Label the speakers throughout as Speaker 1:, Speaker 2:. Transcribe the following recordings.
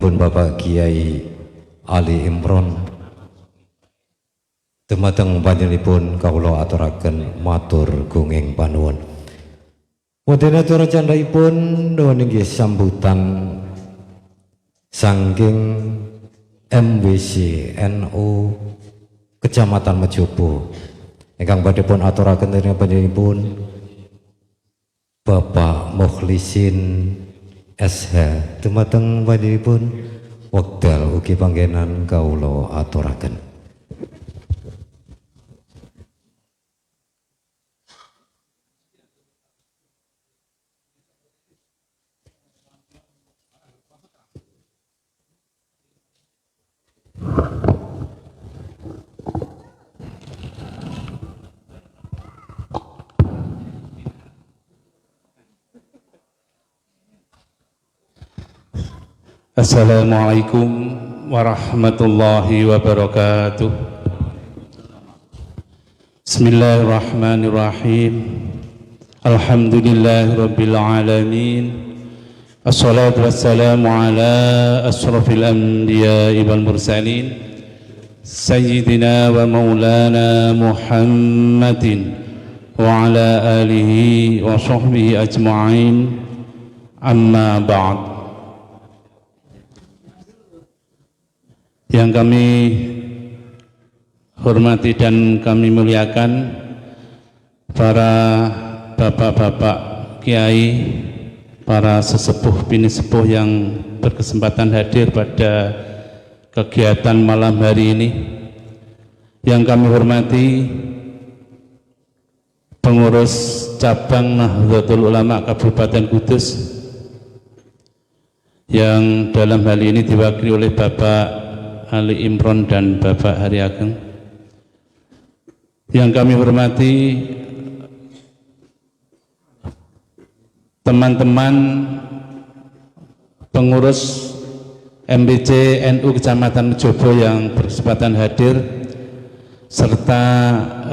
Speaker 1: pun Bapak Kiai Ali Imron dumateng panjenenganipun kawula aturaken matur gunging panuwun. Wonten acara candhaipun nuwun inggih sambutan saking MWC NU Kecamatan Mejobo ingkang badhe pun aturaken dening panjenenganipun Bapak Mukhlisin SH dumateng panjenenganipun wekdal ugi panggenan kawula aturaken.
Speaker 2: Assalamualaikum warahmatullahi wabarakatuh. Bismillahirrahmanirrahim. Alhamdulillahirabbil alamin. Assalatu wassalamu ala asyrafil anbiya'i wal mursalin sayyidina wa maulana Muhammadin wa ala alihi wa sahbihi ajma'in. Amma ba'd. Yang kami hormati dan kami muliakan para bapak-bapak kiai, para sesepuh bini sepuh yang berkesempatan hadir pada kegiatan malam hari ini. Yang kami hormati pengurus cabang Nahdlatul Ulama Kabupaten Kudus yang dalam hal ini diwakili oleh Bapak Ali Imron dan Bapak Hari Ageng. Yang kami hormati teman-teman pengurus MBC NU Kecamatan Mejobo yang berkesempatan hadir, serta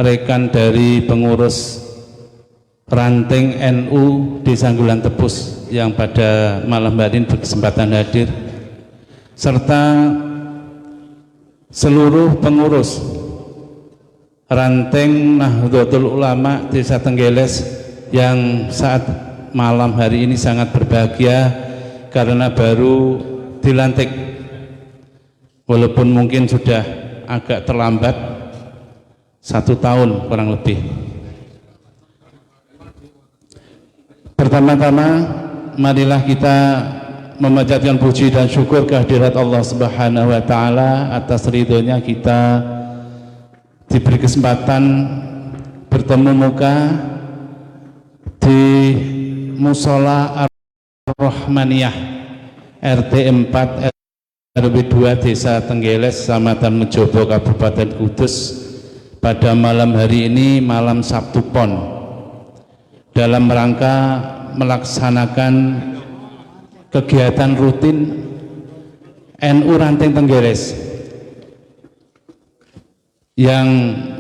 Speaker 2: rekan dari pengurus ranting NU di Sanggulan Tepus yang pada malam hari ini berkesempatan hadir, serta seluruh pengurus ranting Nahdlatul Ulama Desa Tenggeles yang saat malam hari ini sangat berbahagia karena baru dilantik, walaupun mungkin sudah agak terlambat 1 tahun kurang lebih. Pertama-tama marilah kita memanjatkan puji dan syukur kehadirat Allah Subhanahu wa Ta'ala atas ridhonya kita diberi kesempatan bertemu muka di Musola Ar-Rahmaniyah RT 4 RW 2 Desa Tenggeles Kecamatan Mejobo Kabupaten Kudus pada malam hari ini, malam Sabtu Pon, dalam rangka melaksanakan kegiatan rutin NU Ranting Tenggeles yang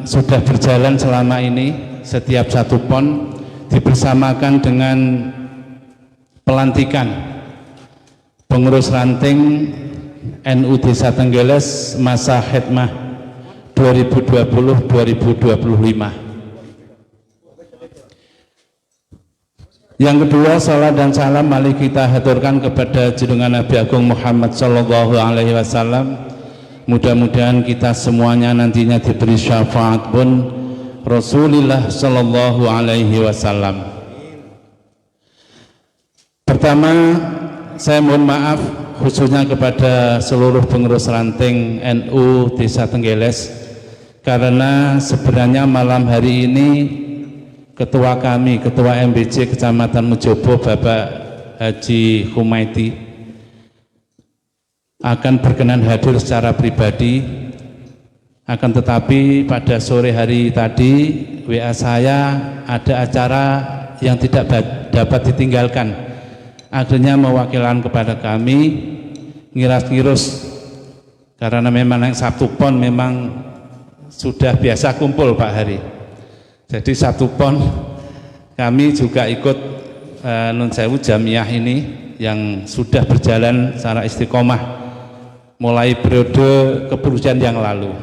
Speaker 2: sudah berjalan selama ini. Setiap satu pon dibersamakan dengan pelantikan pengurus ranting NU Desa Tenggeles masa khidmah 2020-2025. Yang kedua, salat dan salam mari kita haturkan kepada junjungan Nabi Agung Muhammad Sallallahu Alaihi Wasallam. Mudah-mudahan kita semuanya nantinya diberi syafaat pun Rasulullah Sallallahu Alaihi Wasallam. Pertama, saya mohon maaf khususnya kepada seluruh pengurus ranting NU Desa Tenggeles, karena sebenarnya malam hari ini Ketua kami, Ketua MBC Kecamatan Mejobo, Bapak Haji Humaiti, akan berkenan hadir secara pribadi. Akan tetapi pada sore hari tadi WA saya ada acara yang tidak dapat ditinggalkan. Akhirnya mewakilkan kepada kami ngiras-ngirus, karena memang yang Sabtu Pon memang sudah biasa kumpul Pak Hari. Jadi Sabtu Pon kami juga ikut Nun Sewu Jamiah ini yang sudah berjalan secara istiqomah mulai periode kepengurusan yang lalu.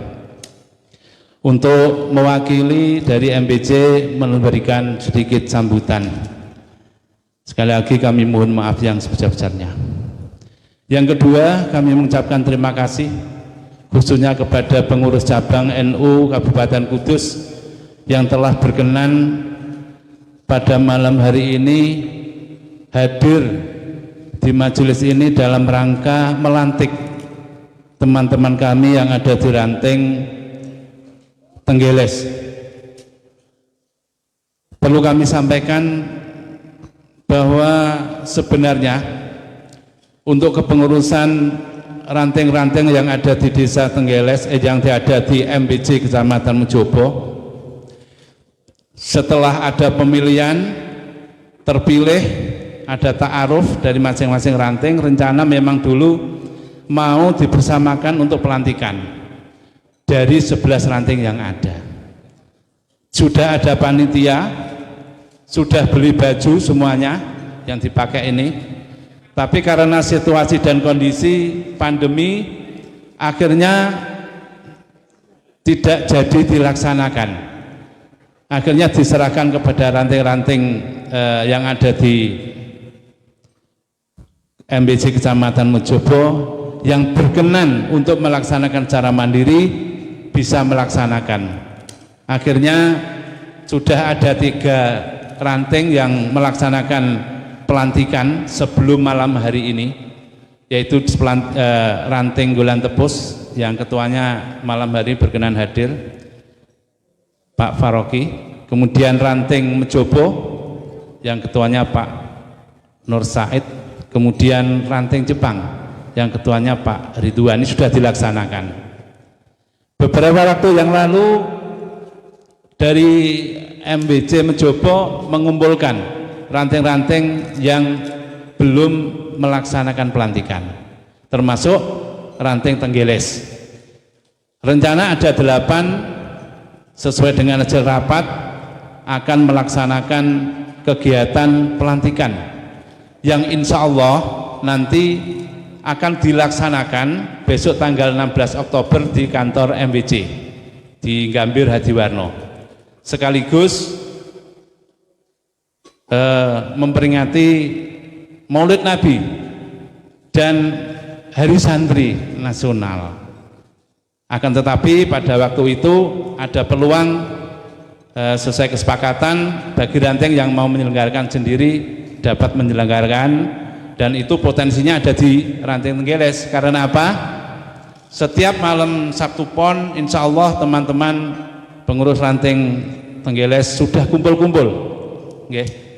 Speaker 2: Untuk mewakili dari MBC memberikan sedikit sambutan. Sekali lagi kami mohon maaf yang sebesar-besarnya. Yang kedua, kami mengucapkan terima kasih khususnya kepada pengurus cabang NU Kabupaten Kudus yang telah berkenan pada malam hari ini hadir di majelis ini dalam rangka melantik teman-teman kami yang ada di ranting Tenggeles. Perlu kami sampaikan bahwa sebenarnya untuk kepengurusan ranting-ranting yang ada di desa Tenggeles, yang ada di MBC Kecamatan Mejobo, setelah ada pemilihan terpilih, ada ta'aruf dari masing-masing ranting, rencana memang dulu mau dibersamakan untuk pelantikan dari 11 ranting yang ada. Sudah ada panitia, sudah beli baju semuanya yang dipakai ini, tapi karena situasi dan kondisi pandemi akhirnya tidak jadi dilaksanakan. Akhirnya diserahkan kepada ranting-ranting yang ada di MBC Kecamatan Mejobo yang berkenan untuk melaksanakan secara mandiri bisa melaksanakan. Akhirnya sudah ada 3 ranting yang melaksanakan pelantikan sebelum malam hari ini, yaitu ranting Golan Tepus yang ketuanya malam hari berkenan hadir, Pak Faroki. Kemudian ranting Mejobo yang ketuanya Pak Nur Said. Kemudian ranting Jepang yang ketuanya Pak Ridwan. Ini sudah dilaksanakan. Beberapa waktu yang lalu dari MBC Mejobo mengumpulkan ranting-ranting yang belum melaksanakan pelantikan, termasuk ranting Tenggeles. Rencana ada 8 sesuai dengan hasil rapat akan melaksanakan kegiatan pelantikan yang insya Allah nanti akan dilaksanakan besok tanggal 16 Oktober di kantor MBC di Gambir Hadiwarno, sekaligus memperingati Maulid Nabi dan Hari Santri Nasional. Akan tetapi pada waktu itu ada peluang sesuai kesepakatan bagi ranting yang mau menyelenggarakan sendiri dapat menyelenggarakan, dan itu potensinya ada di ranting Tenggeles. Karena apa? Setiap malam Sabtu Pon insya Allah teman-teman pengurus ranting Tenggeles sudah kumpul-kumpul.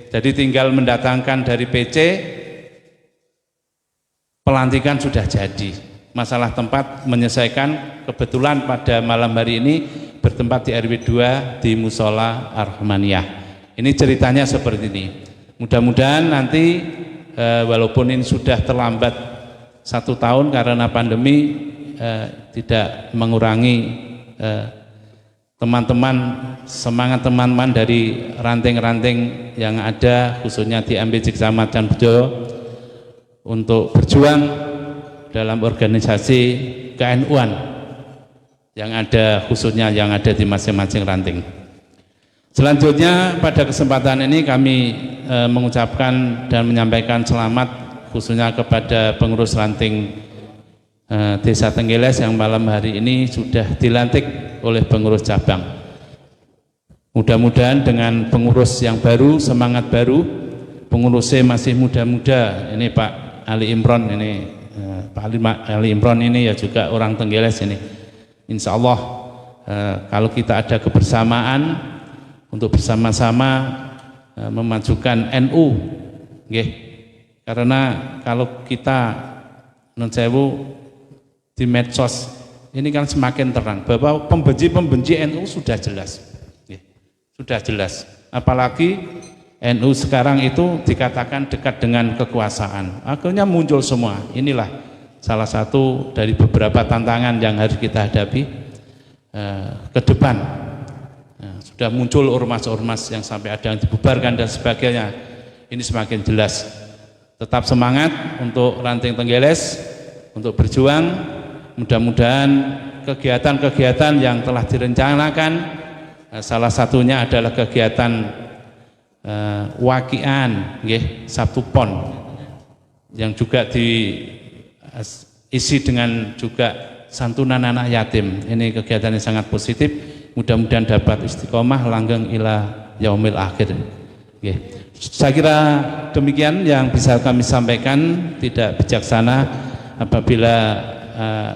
Speaker 2: Jadi tinggal mendatangkan dari PC, pelantikan sudah jadi. Masalah tempat menyesuaikan, kebetulan pada malam hari ini bertempat di RW 2 di Musola Ar-Rahmaniyah. Ini ceritanya seperti ini. Mudah-mudahan nanti walaupun ini sudah terlambat 1 tahun karena pandemi, tidak mengurangi teman-teman, semangat teman-teman dari ranting-ranting yang ada khususnya di MBC Kecamatan Bejo untuk berjuang dalam organisasi KNU-an yang ada, khususnya yang ada di masing-masing ranting. Selanjutnya pada kesempatan ini kami mengucapkan dan menyampaikan selamat khususnya kepada pengurus ranting Desa Tenggeles yang malam hari ini sudah dilantik oleh pengurus cabang. Mudah-mudahan dengan pengurus yang baru, semangat baru, pengurusnya masih muda-muda. Ini Pak Ali Imron, ini Pak Ali Imron ini ya juga orang Tenggeles ini. Insya Allah kalau kita ada kebersamaan untuk bersama-sama memajukan NU, karena kalau kita non sewu di medsos ini kan semakin terang bahwa pembenci NU sudah jelas, sudah jelas. Apalagi NU sekarang itu dikatakan dekat dengan kekuasaan, akhirnya muncul semua. Inilah salah satu dari beberapa tantangan yang harus kita hadapi ke depan. Sudah muncul ormas-ormas yang sampai ada yang dibubarkan dan sebagainya. Ini semakin jelas tetap semangat untuk Ranting Tenggeles, untuk berjuang. Mudah-mudahan kegiatan-kegiatan yang telah direncanakan, salah satunya adalah kegiatan wakian Sabtu Pon yang juga diisi dengan juga santunan anak yatim. Ini kegiatan yang sangat positif, mudah-mudahan dapat istiqomah langgeng ila yaumil akhir. Saya kira demikian yang bisa kami sampaikan. Tidak bijaksana apabila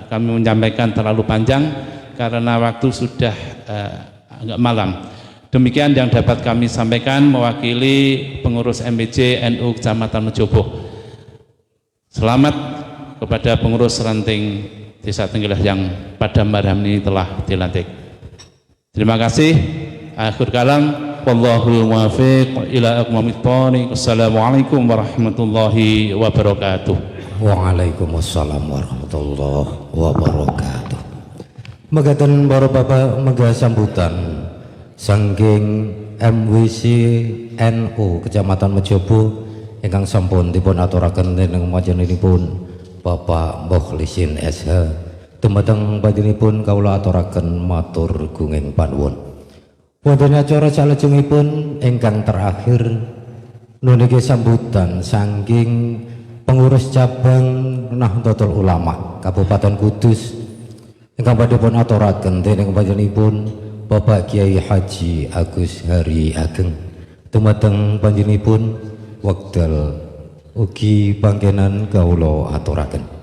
Speaker 2: kami menyampaikan terlalu panjang karena waktu sudah agak malam. Demikian yang dapat kami sampaikan mewakili pengurus MPC NU Kecamatan Mejobo. Selamat kepada pengurus Ranting Desa Tenggeles yang pada malam ini telah dilantik. Terima kasih. Akhir kalam, wallahul muwaffiq ila aqwamit thoriq. Assalamualaikum warahmatullahi wabarakatuh.
Speaker 1: Waalaikumsalam warahmatullahi wabarakatuh. Megaten para bapak mega sambutan saking MWC NU Kecamatan Mejobo ingkang sampun dipun aturaken dening majenipun Bapak Mukhlisin SH. Dumateng badinipun kawula aturaken matur gunging panuwun. Wonten acara salajengipun ingkang terakhir nuniki sambutan saking pengurus cabang Nahdlatul Ulama Kabupaten Kudus ingkang badhe dipun aturaken dening panjenenganipun Bapak Kiai Haji Agus Hari Ageng. Dumateng panjenenganipun wekdal ugi panggenan kawula aturaken.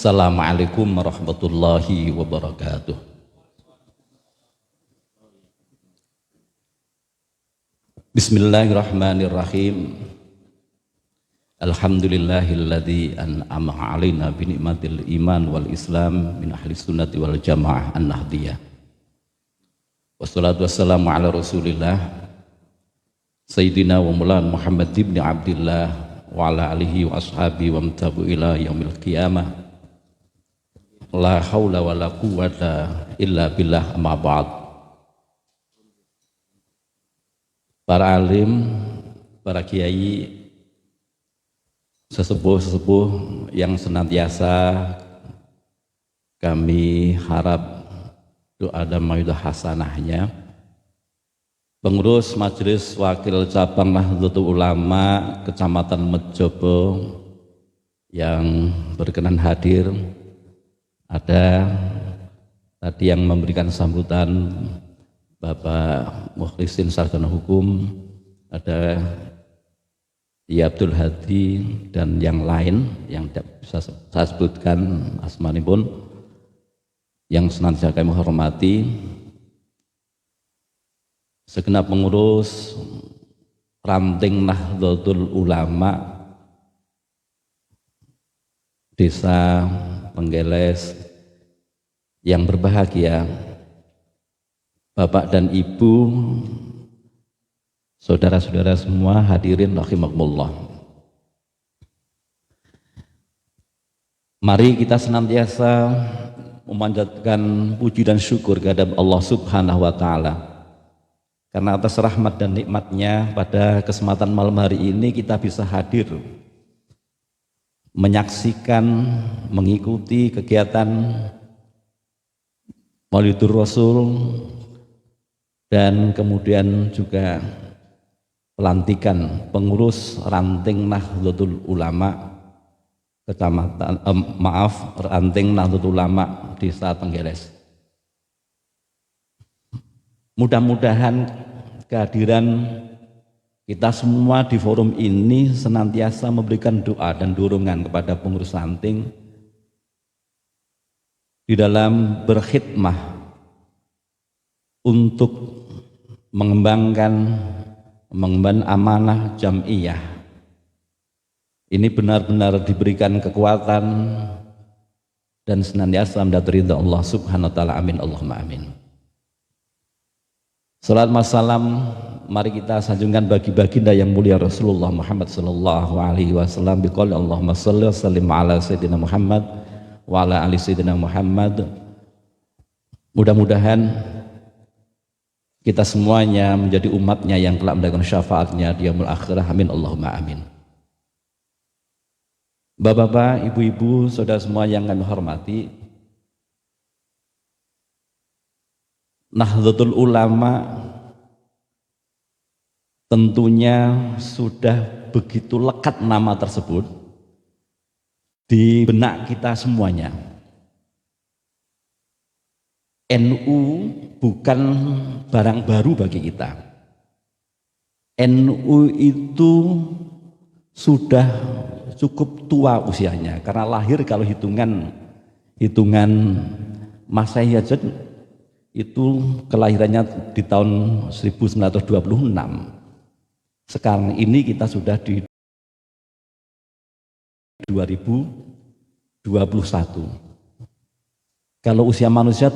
Speaker 3: Assalamualaikum warahmatullahi wabarakatuh. Bismillahirrahmanirrahim. Alhamdulillahilladzi an'ama 'alaina bi ni'matil iman wal islam min ahli sunnati wal jamaah an-nahdiyah. Wassalatu wassalamu ala Rasulillah Sayyidina wa Maulana Muhammad ibn Abdillah wa ala alihi wa ashabihi wa mtabu ila yaumil qiyamah. La haula wa la quwwata illa billah, amma ba'd. Para alim, para kiai, sesepuh-sesepuh yang senantiasa kami harap doa dan maidah hasanahnya, pengurus Majelis Wakil Cabang Nahdlatul Ulama Kecamatan Mejobo yang berkenan hadir. Ada tadi yang memberikan sambutan Bapak Mukhlisin Sarjana Hukum, ada Iya Abdul Hadi dan yang lain yang tidak bisa saya sebutkan asmanipun, yang senantiasa kami hormati, segenap pengurus Ranting Nahdlatul Ulama Desa Tenggeles yang berbahagia, Bapak dan Ibu, saudara-saudara semua hadirin rahimakumullah. Mari kita senantiasa memanjatkan puji dan syukur kepada Allah Subhanahu wa taala karena atas rahmat dan nikmatnya pada kesempatan malam hari ini kita bisa hadir menyaksikan, mengikuti kegiatan Maulidur Rasul dan kemudian juga pelantikan pengurus Ranting Nahdlatul Ulama Ranting Nahdlatul Ulama Desa Tenggeles. Mudah-mudahan kehadiran kita semua di forum ini senantiasa memberikan doa dan dorongan kepada pengurus Ranting di dalam berkhidmah untuk mengemban amanah jam'iyah ini benar-benar diberikan kekuatan dan senantiasa mendapat ridha Allah Subhanahu wa taala. Amin Allahumma amin. Salat wassalam mari kita sanjungkan bagi baginda yang mulia Rasulullah Muhammad sallallahu alaihi wasallam biqouli Allahumma shalli wa sallim ala sayyidina Muhammad wa ala ali sayyidina Muhammad. Mudah-mudahan kita semuanya menjadi umatnya yang telah mendapatkan syafaatnya di yaumul akhirah. Amin Allahumma amin. Bapak-bapak, ibu-ibu, saudara semua yang kami hormati, Nahdlatul Ulama tentunya sudah begitu lekat nama tersebut di benak kita semuanya. NU bukan barang baru bagi kita. NU itu sudah cukup tua usianya, karena lahir kalau hitungan Masehi aja itu kelahirannya di tahun 1926. Sekarang ini kita sudah di 2021. Kalau usia manusia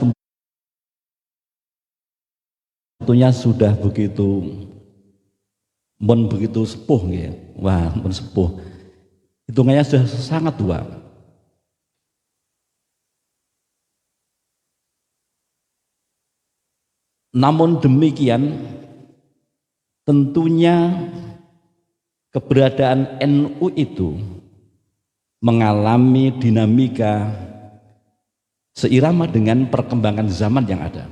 Speaker 3: tentunya sudah begitu sepuh ya. Wah, sepuh. Hitungannya sudah sangat tua. Namun demikian tentunya keberadaan NU itu mengalami dinamika seirama dengan perkembangan zaman yang ada.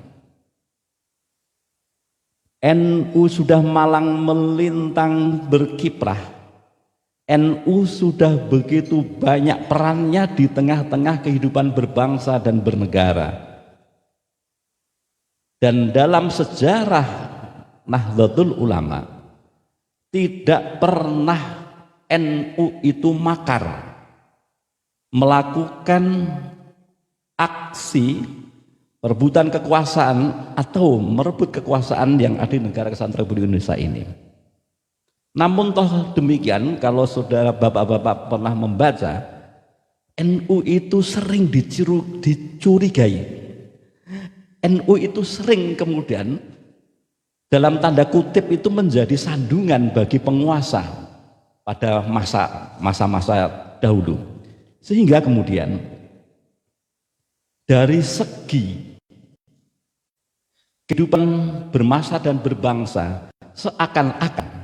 Speaker 3: NU sudah malang melintang berkiprah. NU sudah begitu banyak perannya di tengah-tengah kehidupan berbangsa dan bernegara. Dan dalam sejarah Nahdlatul Ulama tidak pernah NU itu makar melakukan aksi perebutan kekuasaan atau merebut kekuasaan yang ada di negara Kesatuan Republik Indonesia ini. Namun toh demikian, kalau saudara bapak-bapak pernah membaca, NU itu sering dicurigai. NU itu sering kemudian dalam tanda kutip itu menjadi sandungan bagi penguasa pada masa-masa dahulu. Sehingga kemudian dari segi kehidupan bermasa dan berbangsa seakan-akan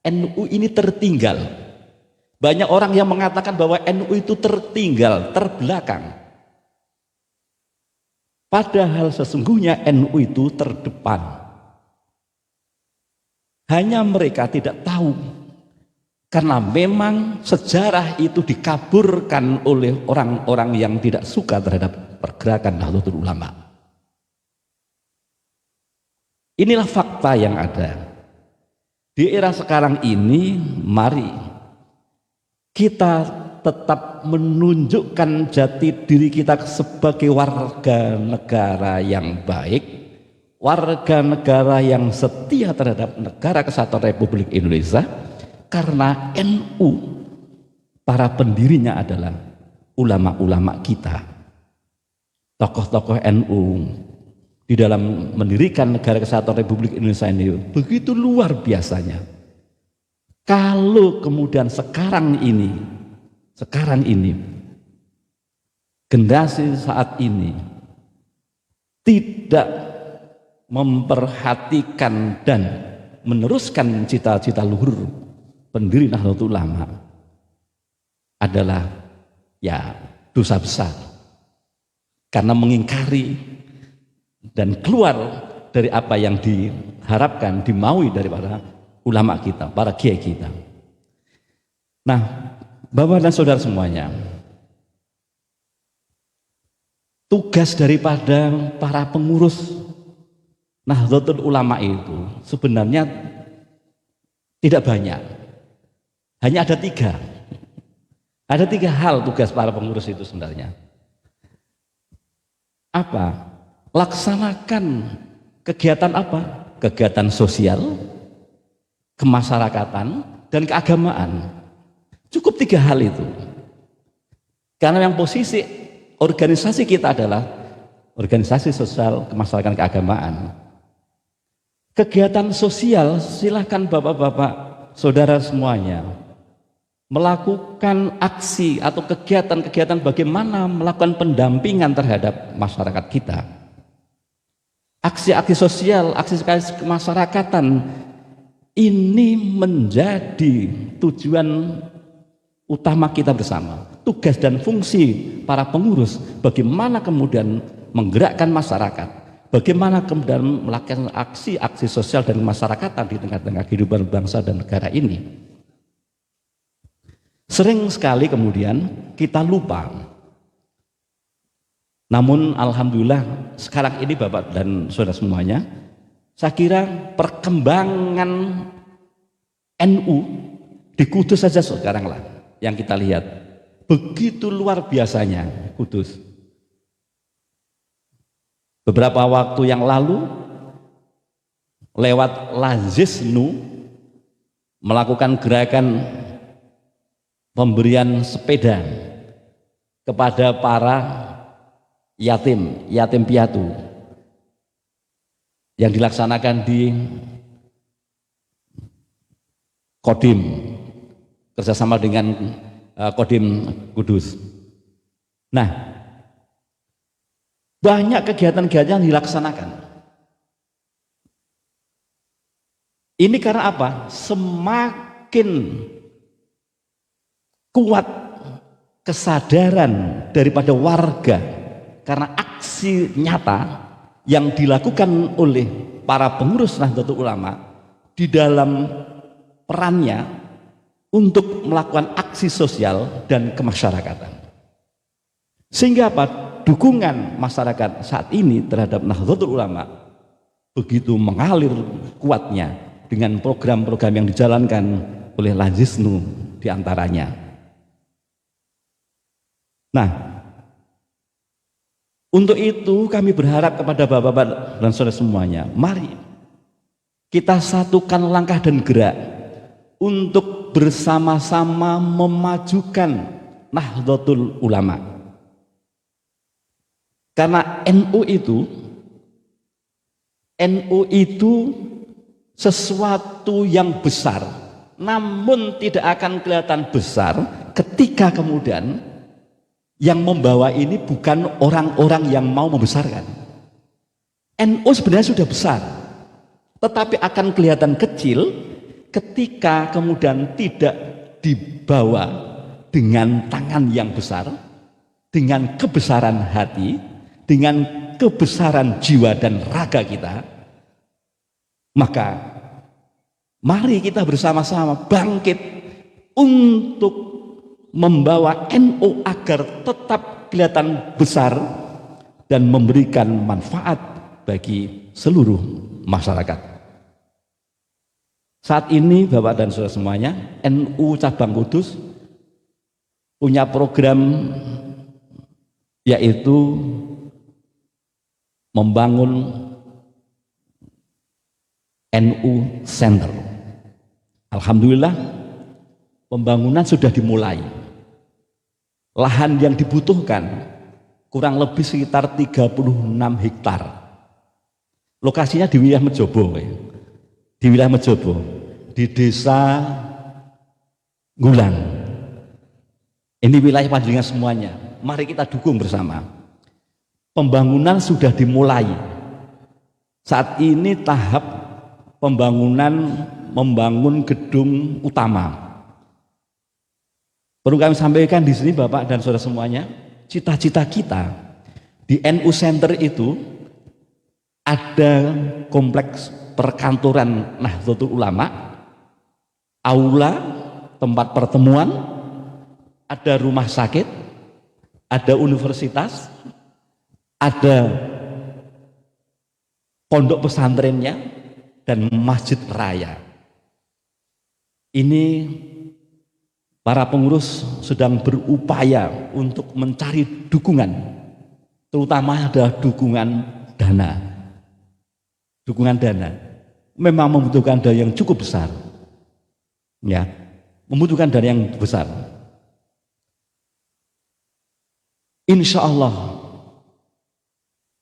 Speaker 3: NU ini tertinggal. Banyak orang yang mengatakan bahwa NU itu tertinggal, terbelakang. Padahal sesungguhnya NU itu terdepan. Hanya mereka tidak tahu. Karena memang sejarah itu dikaburkan oleh orang-orang yang tidak suka terhadap pergerakan Nahdlatul Ulama. Inilah fakta yang ada. Di era sekarang ini, mari kita tetap menunjukkan jati diri kita sebagai warga negara yang baik, warga negara yang setia terhadap negara Kesatuan Republik Indonesia, karena NU, para pendirinya adalah ulama-ulama kita, tokoh-tokoh NU di dalam mendirikan negara Kesatuan Republik Indonesia ini begitu luar biasanya. Kalau kemudian sekarang ini generasi saat ini tidak memperhatikan dan meneruskan cita-cita luhur pendiri Nahdlatul Ulama, adalah ya dosa besar, karena mengingkari dan keluar dari apa yang diharapkan, dimaui dari para ulama kita, para kiai kita. Nah, Bapak dan saudara semuanya, tugas daripada para pengurus Nahdlatul Ulama itu sebenarnya tidak banyak. Hanya ada tiga. Ada tiga hal tugas para pengurus itu sebenarnya. Apa? Laksanakan kegiatan apa? Kegiatan sosial, kemasyarakatan, dan keagamaan. Cukup 3 hal itu. Karena yang posisi organisasi kita adalah organisasi sosial, kemasyarakatan, keagamaan. Kegiatan sosial, silahkan bapak-bapak, saudara semuanya, melakukan aksi atau kegiatan-kegiatan bagaimana melakukan pendampingan terhadap masyarakat kita. Aksi-aksi sosial, aksi-aksi kemasyarakatan, ini menjadi tujuan utama kita bersama. Tugas dan fungsi para pengurus bagaimana kemudian menggerakkan masyarakat, bagaimana kemudian melakukan aksi-aksi sosial dan kemasyarakatan di tengah-tengah kehidupan bangsa dan negara ini. Sering sekali kemudian kita lupa. Namun alhamdulillah sekarang ini Bapak dan Saudara semuanya, saya kira perkembangan NU di Kudus saja sekarang lah yang kita lihat. Begitu luar biasanya Kudus. Beberapa waktu yang lalu lewat Lazisnu melakukan gerakan pemberian sepeda kepada para yatim piatu yang dilaksanakan di Kodim kerjasama dengan Kodim Kudus. Nah, banyak kegiatan-kegiatan yang dilaksanakan. Ini karena apa? Semakin kuat kesadaran daripada warga karena aksi nyata yang dilakukan oleh para pengurus Nahdlatul Ulama di dalam perannya untuk melakukan aksi sosial dan kemasyarakatan. Sehingga apa? Dukungan masyarakat saat ini terhadap Nahdlatul Ulama begitu mengalir kuatnya dengan program-program yang dijalankan oleh Lazisnu diantaranya. Nah, untuk itu kami berharap kepada bapak-bapak dan saudara semuanya, mari kita satukan langkah dan gerak untuk bersama-sama memajukan Nahdlatul Ulama. Karena NU itu sesuatu yang besar, namun tidak akan kelihatan besar ketika kemudian yang membawa ini bukan orang-orang yang mau membesarkan. NU sebenarnya sudah besar, tetapi akan kelihatan kecil ketika kemudian tidak dibawa dengan tangan yang besar, dengan kebesaran hati, dengan kebesaran jiwa dan raga kita. Maka mari kita bersama-sama bangkit untuk membawa NU agar tetap kelihatan besar dan memberikan manfaat bagi seluruh masyarakat. Saat ini Bapak dan Saudara semuanya, NU Cabang Kudus punya program yaitu membangun NU Center. Alhamdulillah pembangunan sudah dimulai. Lahan yang dibutuhkan kurang lebih sekitar 36 hektar. Lokasinya di wilayah Mejobo, di wilayah Mejobo, di desa Ngulang. Ini wilayah panjenengan semuanya. Mari kita dukung bersama. Pembangunan sudah dimulai. Saat ini tahap pembangunan membangun gedung utama. Perlu kami sampaikan di sini Bapak dan Saudara semuanya, cita-cita kita di NU Center itu ada kompleks perkantoran Nahdlatul Ulama, aula tempat pertemuan, ada rumah sakit, ada universitas, ada pondok pesantrennya, dan masjid raya. Ini para pengurus sedang berupaya untuk mencari dukungan, terutama adalah dukungan dana. Dukungan dana memang membutuhkan dana yang cukup besar. ya, membutuhkan dana yang besar. Insya Allah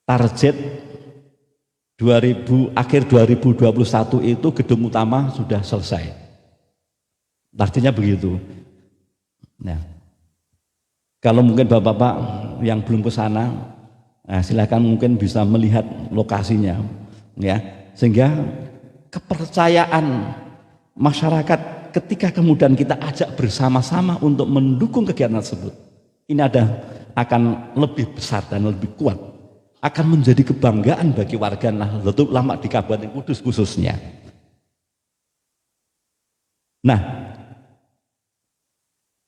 Speaker 3: target akhir 2021 itu gedung utama sudah selesai. Artinya begitu. Nah, kalau mungkin bapak-bapak yang belum ke sana, silakan mungkin bisa melihat lokasinya, ya, sehingga kepercayaan masyarakat ketika kemudian kita ajak bersama-sama untuk mendukung kegiatan tersebut, ini akan lebih besar dan lebih kuat, akan menjadi kebanggaan bagi warga Nahdlatul Ulama di Kabupaten Kudus khususnya. Nah,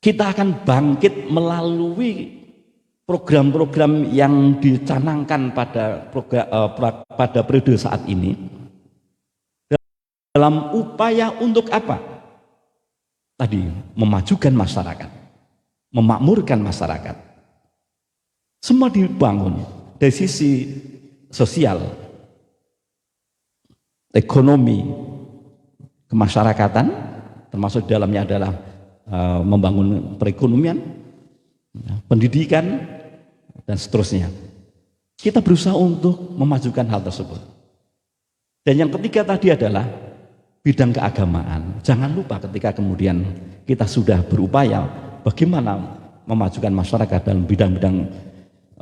Speaker 3: kita akan bangkit melalui program-program yang dicanangkan pada periode saat ini dalam upaya untuk apa? Tadi memajukan masyarakat, memakmurkan masyarakat. Semua dibangun dari sisi sosial, ekonomi, kemasyarakatan, termasuk di dalamnya adalah membangun perekonomian, pendidikan, dan seterusnya. Kita berusaha untuk memajukan hal tersebut. Dan yang ketiga tadi adalah bidang keagamaan. Jangan lupa ketika kemudian kita sudah berupaya bagaimana memajukan masyarakat dalam bidang-bidang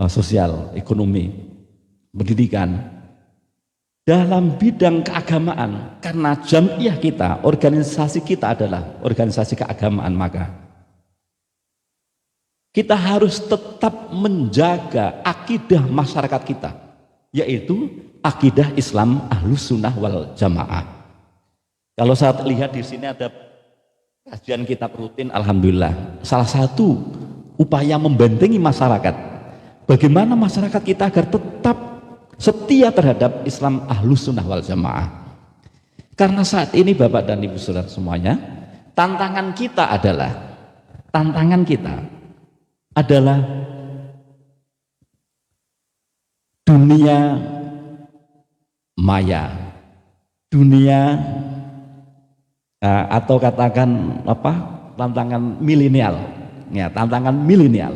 Speaker 3: sosial, ekonomi, pendidikan, dalam bidang keagamaan, karena jamiah kita, organisasi kita adalah organisasi keagamaan, maka kita harus tetap menjaga akidah masyarakat kita, yaitu akidah Islam Ahlus Sunnah wal Jamaah. Kalau saya lihat di sini ada kajian kitab rutin, alhamdulillah, salah satu upaya membentengi masyarakat, bagaimana masyarakat kita agar tetap setia terhadap Islam Ahlus Sunnah wal Jamaah. Karena saat ini Bapak dan Ibu Saudara semuanya, tantangan kita adalah dunia maya, dunia atau katakan tantangan milenial, ya, tantangan milenial,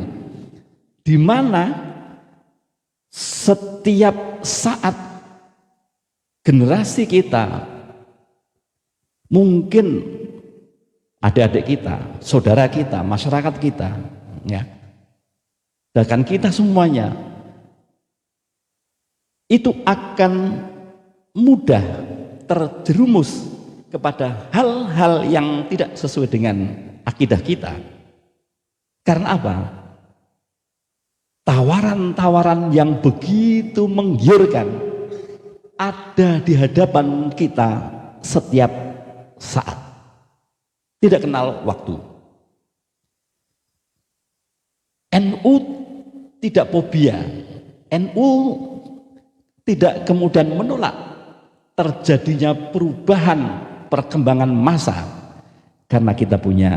Speaker 3: di mana setiap saat generasi kita, mungkin adik-adik kita, saudara kita, masyarakat kita, ya, bahkan kita semuanya itu akan mudah terjerumus kepada hal-hal yang tidak sesuai dengan akidah kita. Karena apa? Tawaran-tawaran yang begitu menggiurkan ada di hadapan kita setiap saat, tidak kenal waktu. NU tidak fobia, NU tidak kemudian menolak terjadinya perubahan perkembangan masa, karena kita punya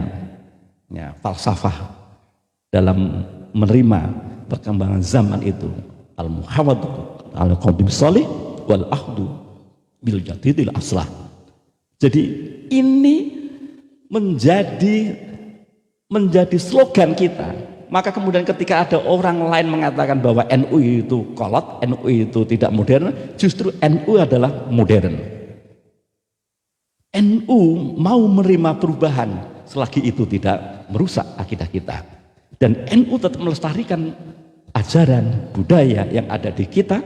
Speaker 3: falsafah dalam menerima perkembangan zaman itu, al-muhawad al-qadim salih wal ahdu bil jadidil aslah. Jadi ini menjadi slogan kita. Maka kemudian ketika ada orang lain mengatakan bahwa NU itu kolot, NU itu tidak modern, justru NU adalah modern. NU mau menerima perubahan selagi itu tidak merusak akidah kita. Dan NU tetap melestarikan ajaran budaya yang ada di kita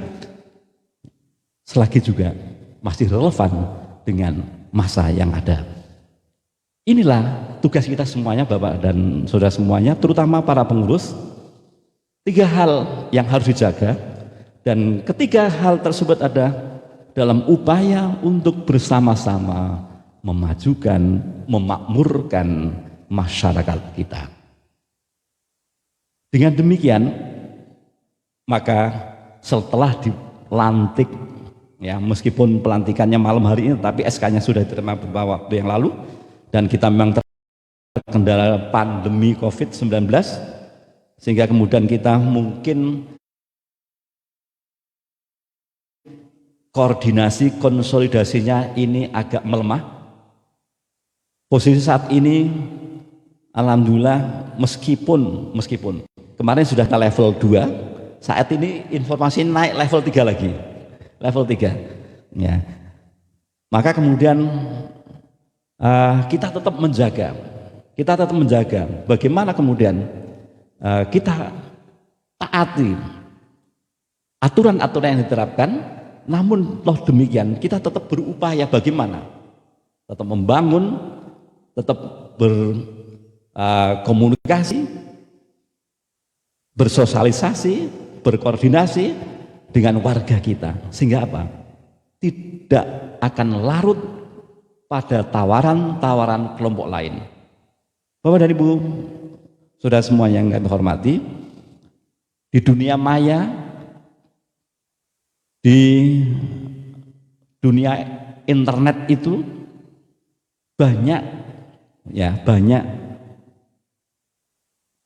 Speaker 3: selagi juga masih relevan dengan masa yang ada. Inilah tugas kita semuanya, Bapak dan Saudara semuanya, terutama para pengurus. 3 hal yang harus dijaga, dan ketiga hal tersebut ada dalam upaya untuk bersama-sama memajukan, memakmurkan masyarakat kita. Dengan demikian, maka setelah dilantik, ya, meskipun pelantikannya malam hari ini, tapi SK-nya sudah diterima beberapa waktu yang lalu, dan kita memang terkendala pandemi COVID-19, sehingga kemudian kita mungkin koordinasi konsolidasinya ini agak melemah. Posisi saat ini alhamdulillah meskipun kemarin sudah ke level 2, saat ini informasi naik level 3 lagi. Level 3. Ya. Maka kemudian kita tetap menjaga bagaimana kemudian kita taati aturan-aturan yang diterapkan, namun toh demikian kita tetap berupaya bagaimana tetap membangun, tetap berkomunikasi, bersosialisasi, berkoordinasi dengan warga kita, sehingga apa? Tidak akan larut pada tawaran-tawaran kelompok lain. Bapak dan Ibu, saudara semua yang kami hormati, di dunia maya, di dunia internet itu banyak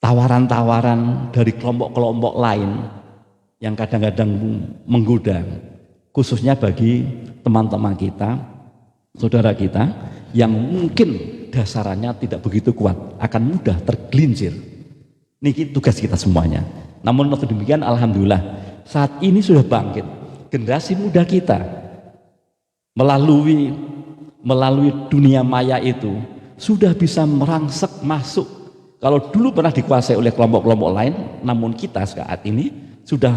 Speaker 3: tawaran-tawaran dari kelompok-kelompok lain yang kadang-kadang menggoda, khususnya bagi teman-teman kita, saudara kita yang mungkin dasarannya tidak begitu kuat, akan mudah tergelincir. Ini tugas kita semuanya. Namun waktu demikian alhamdulillah saat ini sudah bangkit generasi muda kita melalui dunia maya itu sudah bisa merangsek masuk. Kalau dulu pernah dikuasai oleh kelompok-kelompok lain, namun kita saat ini sudah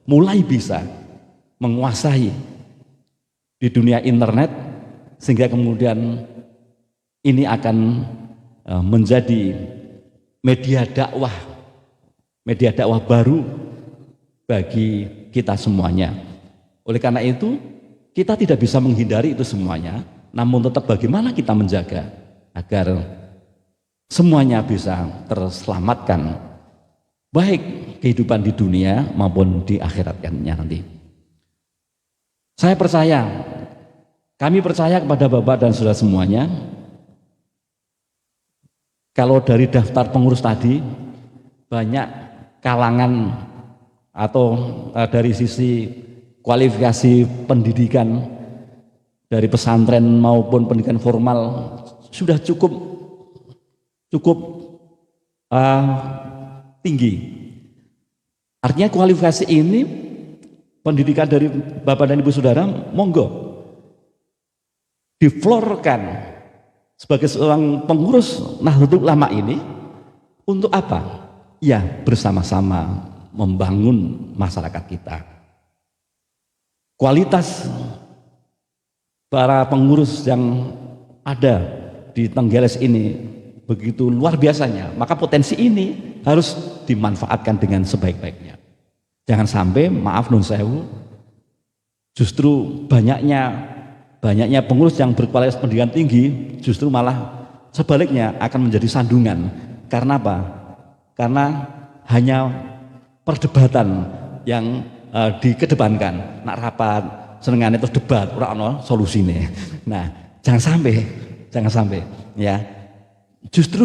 Speaker 3: mulai bisa menguasai di dunia internet, sehingga kemudian ini akan menjadi media dakwah baru bagi kita semuanya. Oleh karena itu kita tidak bisa menghindari itu semuanya, namun tetap bagaimana kita menjaga agar semuanya bisa terselamatkan, baik kehidupan di dunia maupun di akhiratnya nanti. Kami percaya kepada Bapak dan saudara semuanya, kalau dari daftar pengurus tadi banyak kalangan atau dari sisi kualifikasi pendidikan dari pesantren maupun pendidikan formal sudah cukup tinggi. Artinya kualifikasi ini pendidikan dari Bapak dan Ibu Saudara monggo diflorkan sebagai seorang pengurus Nahdlatul Ulama ini untuk apa? Ya, bersama-sama membangun masyarakat kita. Kualitas para pengurus yang ada di Tenggeles ini begitu luar biasanya, maka potensi ini harus dimanfaatkan dengan sebaik-baiknya. Jangan sampai, maaf nun sewu, justru banyaknya pengurus yang berkualitas pendidikan tinggi justru malah sebaliknya akan menjadi sandungan. Karena apa? Karena hanya perdebatan yang dikedepankan. Nak rapat senengane terus debat, ora ono solusine. Nah, jangan sampai ya. Justru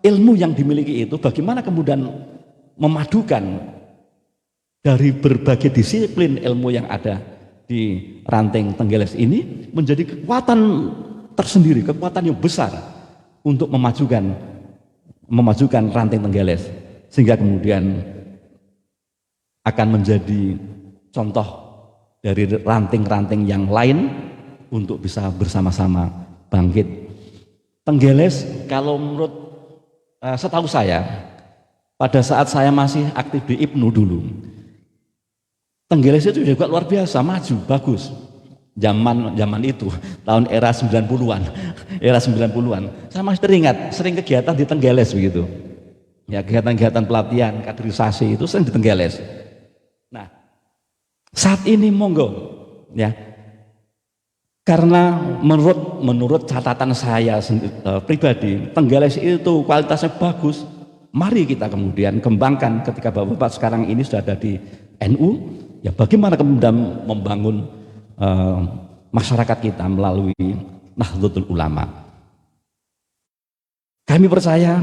Speaker 3: ilmu yang dimiliki itu bagaimana kemudian memadukan dari berbagai disiplin ilmu yang ada di ranting Tenggeles ini menjadi kekuatan tersendiri, kekuatan yang besar untuk memajukan ranting Tenggeles, sehingga kemudian akan menjadi contoh dari ranting-ranting yang lain untuk bisa bersama-sama bangkit. Tenggeles kalau menurut setahu saya, pada saat saya masih aktif di IPNU dulu, Tenggeles itu juga luar biasa, maju, bagus. Zaman itu, tahun era 90-an. Saya masih teringat, sering kegiatan di Tenggeles begitu. Ya, kegiatan-kegiatan pelatihan, kaderisasi itu sering di Tenggeles. Nah, saat ini monggo ya. Karena menurut catatan saya pribadi, Tenggeles itu kualitasnya bagus. Mari kita kemudian kembangkan ketika Bapak sekarang ini sudah ada di NU. Ya, bagaimana kemudian membangun masyarakat kita melalui Nahdlatul Ulama. Kami percaya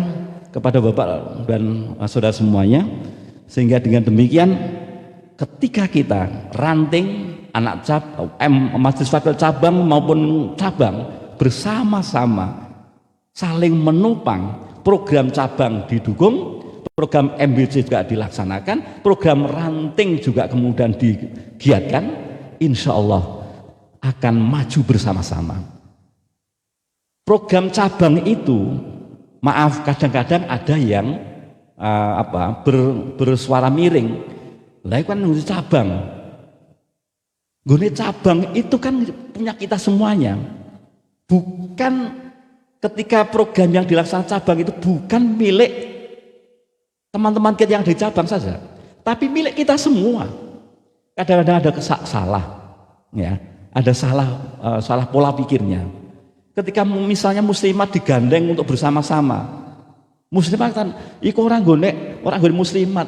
Speaker 3: kepada Bapak dan saudara semuanya, sehingga dengan demikian ketika kita ranting anak majelis taklim cabang maupun cabang bersama-sama saling menopang, program cabang didukung, program MBC juga dilaksanakan, program ranting juga kemudian digiatkan, insya Allah akan maju bersama-sama. Program cabang itu, maaf kadang-kadang ada yang bersuara miring. Lah kan cabang. Gune cabang itu kan punya kita semuanya. Bukan ketika program yang dilaksanakan cabang itu bukan milik teman-teman kita yang di cabang saja, tapi milik kita semua. Kadang-kadang ada salah, ya, ada salah pola pikirnya. Ketika misalnya muslimat digandeng untuk bersama-sama, muslimat kan, iku orang gone muslimat,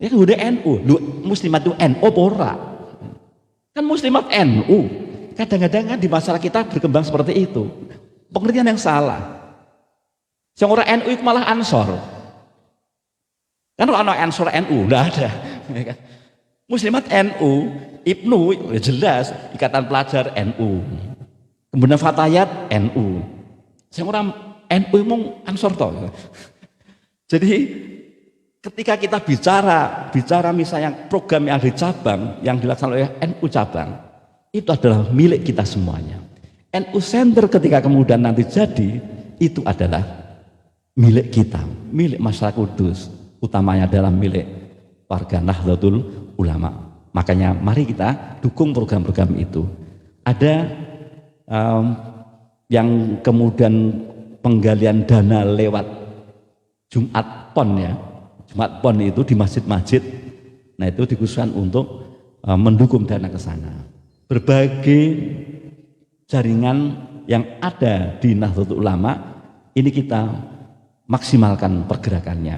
Speaker 3: ya gone NU, lu muslimat itu NU ora, kan muslimat NU. Kadang-kadang kan di masyarakat kita berkembang seperti itu, pengertian yang salah. Yang orang NU itu malah Ansor. Kan kalau anak Ansor NU enggak ada. Muslimat NU, Ibnu jelas Ikatan Pelajar NU. Kemudian Fatayat NU. Yang orang NU emang Ansor toh. Jadi ketika kita bicara misalnya program yang ada di cabang yang dilaksanakan oleh NU cabang, itu adalah milik kita semuanya. NU Center ketika kemudian nanti jadi, itu adalah milik kita, milik masyarakat Kudus, utamanya adalah milik warga Nahdlatul Ulama. Makanya mari kita dukung program-program itu. Ada yang kemudian penggalian dana lewat Jumat Pon, ya, Jumat Pon itu di masjid-masjid. Nah itu dikhususkan untuk mendukung dana ke sana. Berbagai jaringan yang ada di Nahdlatul Ulama ini kita maksimalkan pergerakannya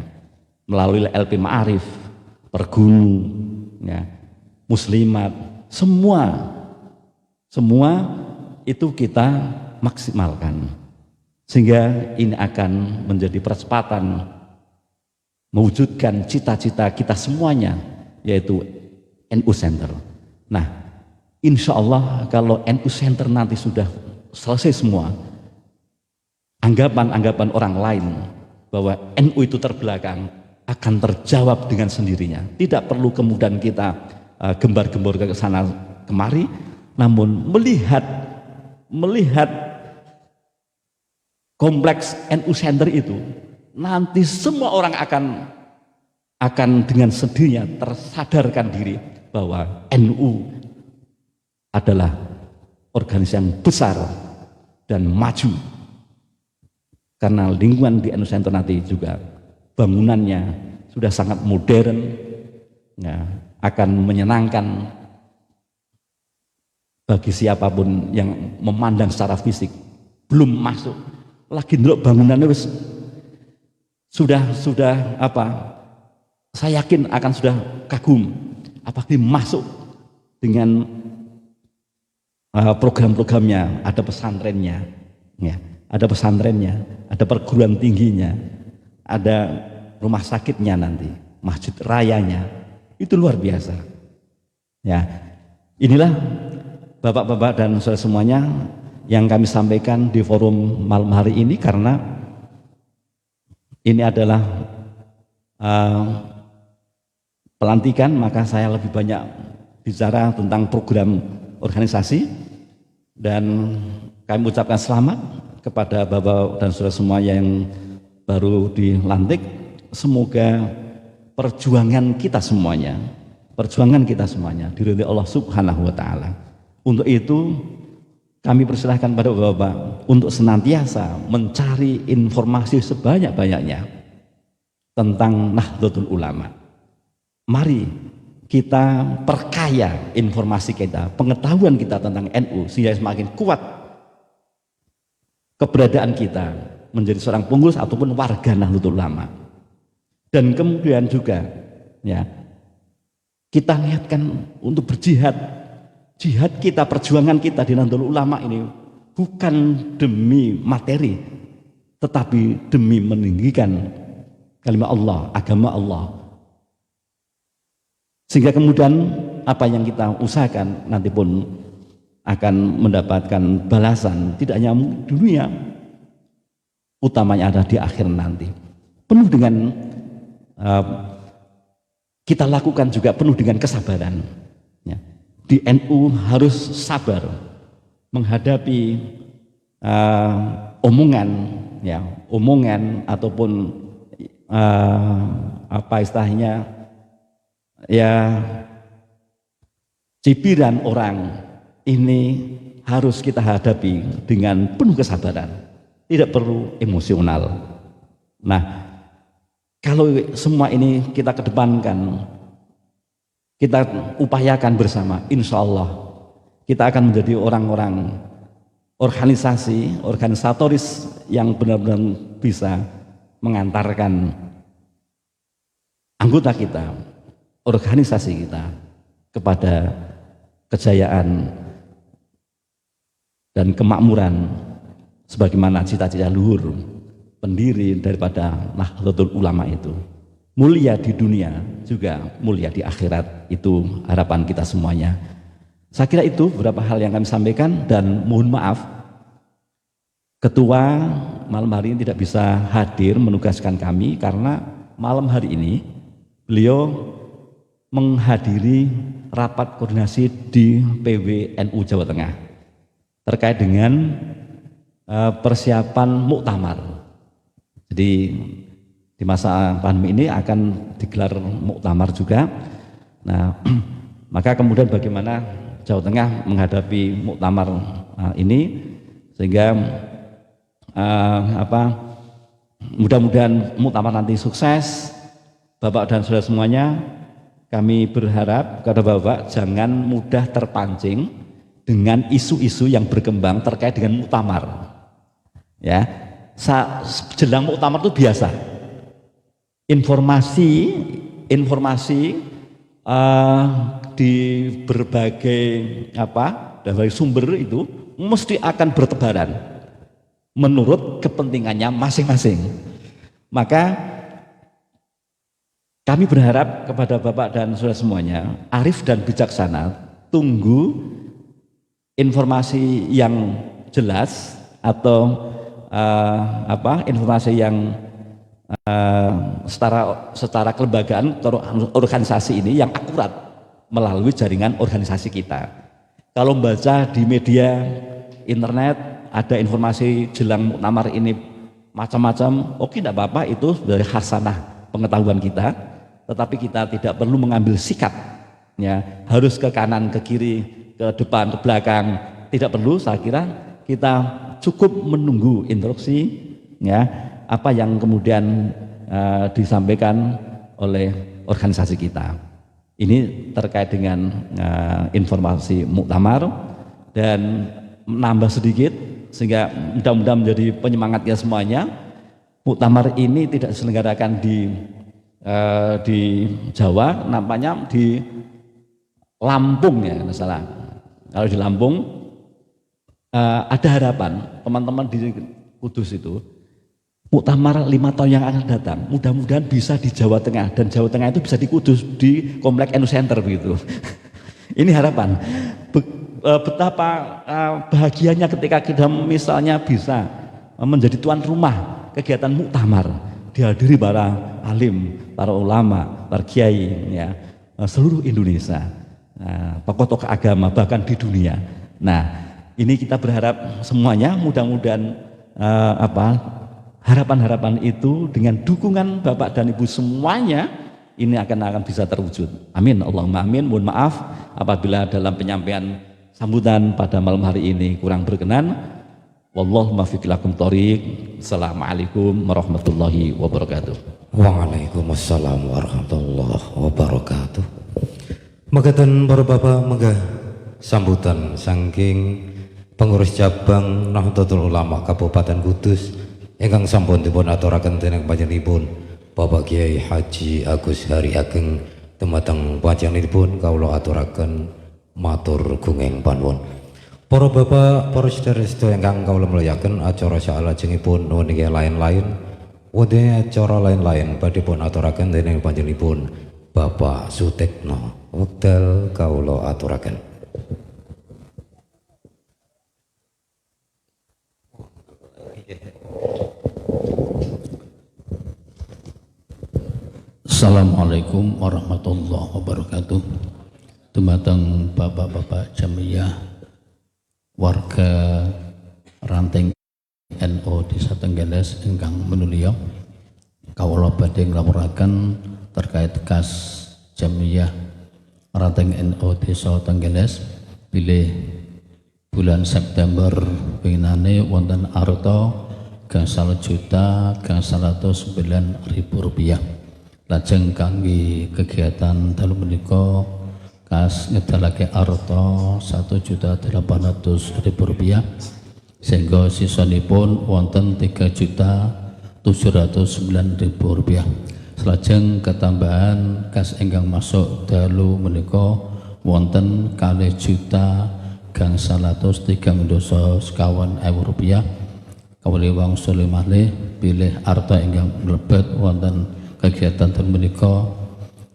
Speaker 3: melalui LP Ma'arif, Pergunu, ya, Muslimat, semua itu kita maksimalkan sehingga ini akan menjadi percepatan mewujudkan cita-cita kita semuanya, yaitu NU Center. Nah, insya Allah kalau NU Center nanti sudah selesai semua, anggapan-anggapan orang lain bahwa NU itu terbelakang akan terjawab dengan sendirinya. Tidak perlu kemudian kita gembar-gembor ke sana kemari, namun melihat kompleks NU Center itu, nanti semua orang akan dengan sendirinya tersadarkan diri bahwa NU adalah organisasi yang besar dan maju, karena lingkungan di NU Center nanti juga bangunannya sudah sangat modern, ya, akan menyenangkan bagi siapapun yang memandang secara fisik. Belum masuk lagi dulu bangunannya sudah saya yakin akan sudah kagum apalagi masuk dengan program-programnya. Ada pesantrennya, ya, ada perguruan tingginya, ada rumah sakitnya nanti, masjid rayanya, itu luar biasa. Ya, inilah Bapak-bapak dan saudara semuanya yang kami sampaikan di forum malam hari ini, karena ini adalah pelantikan, maka saya lebih banyak bicara tentang program organisasi, dan kami ucapkan selamat kepada Bapak dan saudara semua yang baru dilantik. Semoga perjuangan kita semuanya diridhoi Allah Subhanahu wa Ta'ala. Untuk itu kami persilahkan pada Bapak untuk senantiasa mencari informasi sebanyak-banyaknya tentang Nahdlatul Ulama. Mari kita perkaya informasi kita, pengetahuan kita tentang NU, sehingga semakin kuat keberadaan kita menjadi seorang pengurus ataupun warga Nahdlatul Ulama. Dan kemudian juga, ya, kita niatkan untuk berjihad. Jihad kita, perjuangan kita di Nahdlatul Ulama ini bukan demi materi, tetapi demi meninggikan kalimat Allah, agama Allah. Sehingga kemudian apa yang kita usahakan nanti pun akan mendapatkan balasan, tidak hanya di dunia, utamanya ada di akhir nanti. Penuh dengan kita lakukan juga penuh dengan kesabaran. Ya. Di NU harus sabar menghadapi omongan ataupun apa istilahnya ya cibiran orang. Ini harus kita hadapi dengan penuh kesabaran, tidak perlu emosional. Nah, kalau semua ini kita kedepankan, kita upayakan bersama, insya Allah kita akan menjadi orang-orang organisatoris yang benar-benar bisa mengantarkan anggota kita, organisasi kita kepada kejayaan dan kemakmuran sebagaimana cita-cita luhur pendiri daripada Nahdlatul Ulama itu. Mulia di dunia juga mulia di akhirat, itu harapan kita semuanya. Saya kira itu beberapa hal yang kami sampaikan, dan mohon maaf Ketua malam hari ini tidak bisa hadir menugaskan kami karena malam hari ini beliau menghadiri rapat koordinasi di PWNU Jawa Tengah terkait dengan persiapan muktamar. Jadi di masa pandemi ini akan digelar muktamar juga. Nah, maka kemudian bagaimana Jawa Tengah menghadapi muktamar ini sehingga mudah-mudahan muktamar nanti sukses. Bapak dan saudara semuanya, kami berharap kepada Bapak jangan mudah terpancing dengan isu-isu yang berkembang terkait dengan muktamar. Ya, jelang muktamar itu biasa. Informasi di berbagai dari sumber itu mesti akan bertebaran menurut kepentingannya masing-masing. Maka kami berharap kepada Bapak dan saudara semuanya, arif dan bijaksana, tunggu informasi yang jelas atau informasi yang secara kelembagaan organisasi ini yang akurat melalui jaringan organisasi kita. Kalau membaca di media internet ada informasi jelang muktamar ini macam-macam, oke, tidak apa-apa, itu dari hasanah pengetahuan kita, tetapi kita tidak perlu mengambil sikap ya, harus ke kanan, ke kiri, ke depan, ke belakang, tidak perlu. Saya kira kita cukup menunggu instruksi ya, apa yang kemudian disampaikan oleh organisasi kita. Ini terkait dengan informasi muktamar, dan menambah sedikit sehingga mudah-mudahan menjadi penyemangatnya semuanya. Muktamar ini tidak diselenggarakan di Jawa, nampaknya di Lampung ya, salah. Kalau di Lampung ada harapan teman-teman di Kudus itu muktamar 5 tahun yang akan datang mudah-mudahan bisa di Jawa Tengah, dan Jawa Tengah itu bisa di Kudus, di Komplek NU Center begitu. Ini harapan. Betapa bahagianya ketika kita misalnya bisa menjadi tuan rumah kegiatan muktamar, dihadiri para alim, para ulama, para kiai ya, seluruh Indonesia, tokoh-tokoh agama bahkan di dunia. Nah, ini kita berharap semuanya mudah-mudahan harapan-harapan itu dengan dukungan Bapak dan Ibu semuanya ini akan bisa terwujud. Amin, Allahumma amin. Mohon maaf apabila dalam penyampaian sambutan pada malam hari ini kurang berkenan. Wallahu muwaffiq lakum thoriq. Assalamualaikum warahmatullahi wabarakatuh.
Speaker 1: Waalaikumsalam warahmatullahi wabarakatuh. Mekaten para bapak megah sambutan saking pengurus cabang Nahdlatul Ulama Kabupaten Kudus ingkang sampun dipun aturaken dening panjenenganipun Bapak Kiai Haji Agus Hari Ageng dumateng panjenenganipun kawula aturaken matur gunging panuwun. Para bapak, para sedherek ingkang kawula mulyakaken, acara salajengipun niki lain-lain wonten acara lain-lain badhe pun aturaken dening panjenenganipun Bapak Sutekno wekdal kawula aturaken.
Speaker 4: Assalamualaikum warahmatullahi wabarakatuh. Dumateng bapak-bapak jamiah warga Ranteng NU Desa Tenggeles ingkang menulya, kawula badhe nglapuraken terkait kas jamiah Ranteng NU Desa Tenggeles bilih bulan September winginane wonten arta gangsal juta gangsal atus 9.000 rupiah. Lajeng kangge kegiatan dalu menika kas ngedalake arta 1.800.000 rupiah sehingga sisanipun wonten 3.709.000 rupiah. Selajeng ketambahan kas ingkang masuk dalu menika wonten 2.330.000 rupiah. Kawuli wangsul malih bilih arta ingkang mlebet wonten kegiatan dalu menika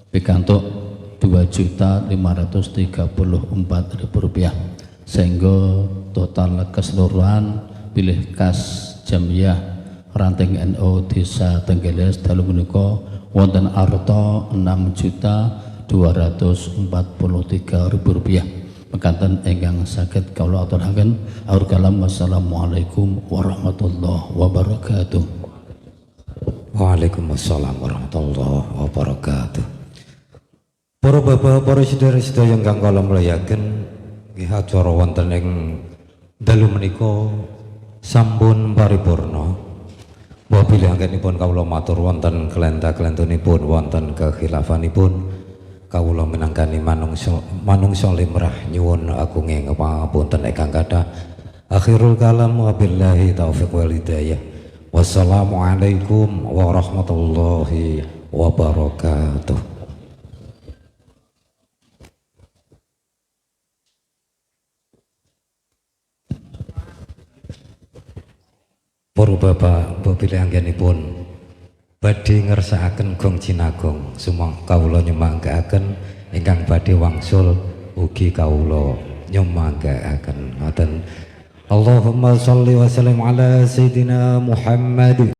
Speaker 4: pikantuk 2.534.000 rupiah sehingga total keseluruhan bilih kas jamiah Ranteng NU Desa Tenggeles dalu menika wonten arta 6.243.000 rupiah. Mekaten ingkang saged kawula aturaken aur kalam. Wassalamualaikum warahmatullahi wabarakatuh.
Speaker 1: Waalaikumsalam warahmatullahi wabarakatuh. Para bapak, para sedherek-sedherek ingkang kula muliaken, nggih acara wonten ing dalu menika sampun paripurna. Wabil anggenipun kawula matur wonten kelenta-kelentunipun wonten kekhilafanipun kawula minangkani manungsa limrah nyuwun agunging pangapunten ingkang kathah. Akhirul kalam wabillahi taufiq wal hidayah. Wassalamualaikum warahmatullahi wabarakatuh. Para bapak, bila anggenipun badhe ngersakaken gong cinagong sumang kawula nyemanggaken ingkang badhe wangsul ugi kawula nyemanggaken ngoten. Allahumma sholli wa sallim ala sayyidina Muhammad.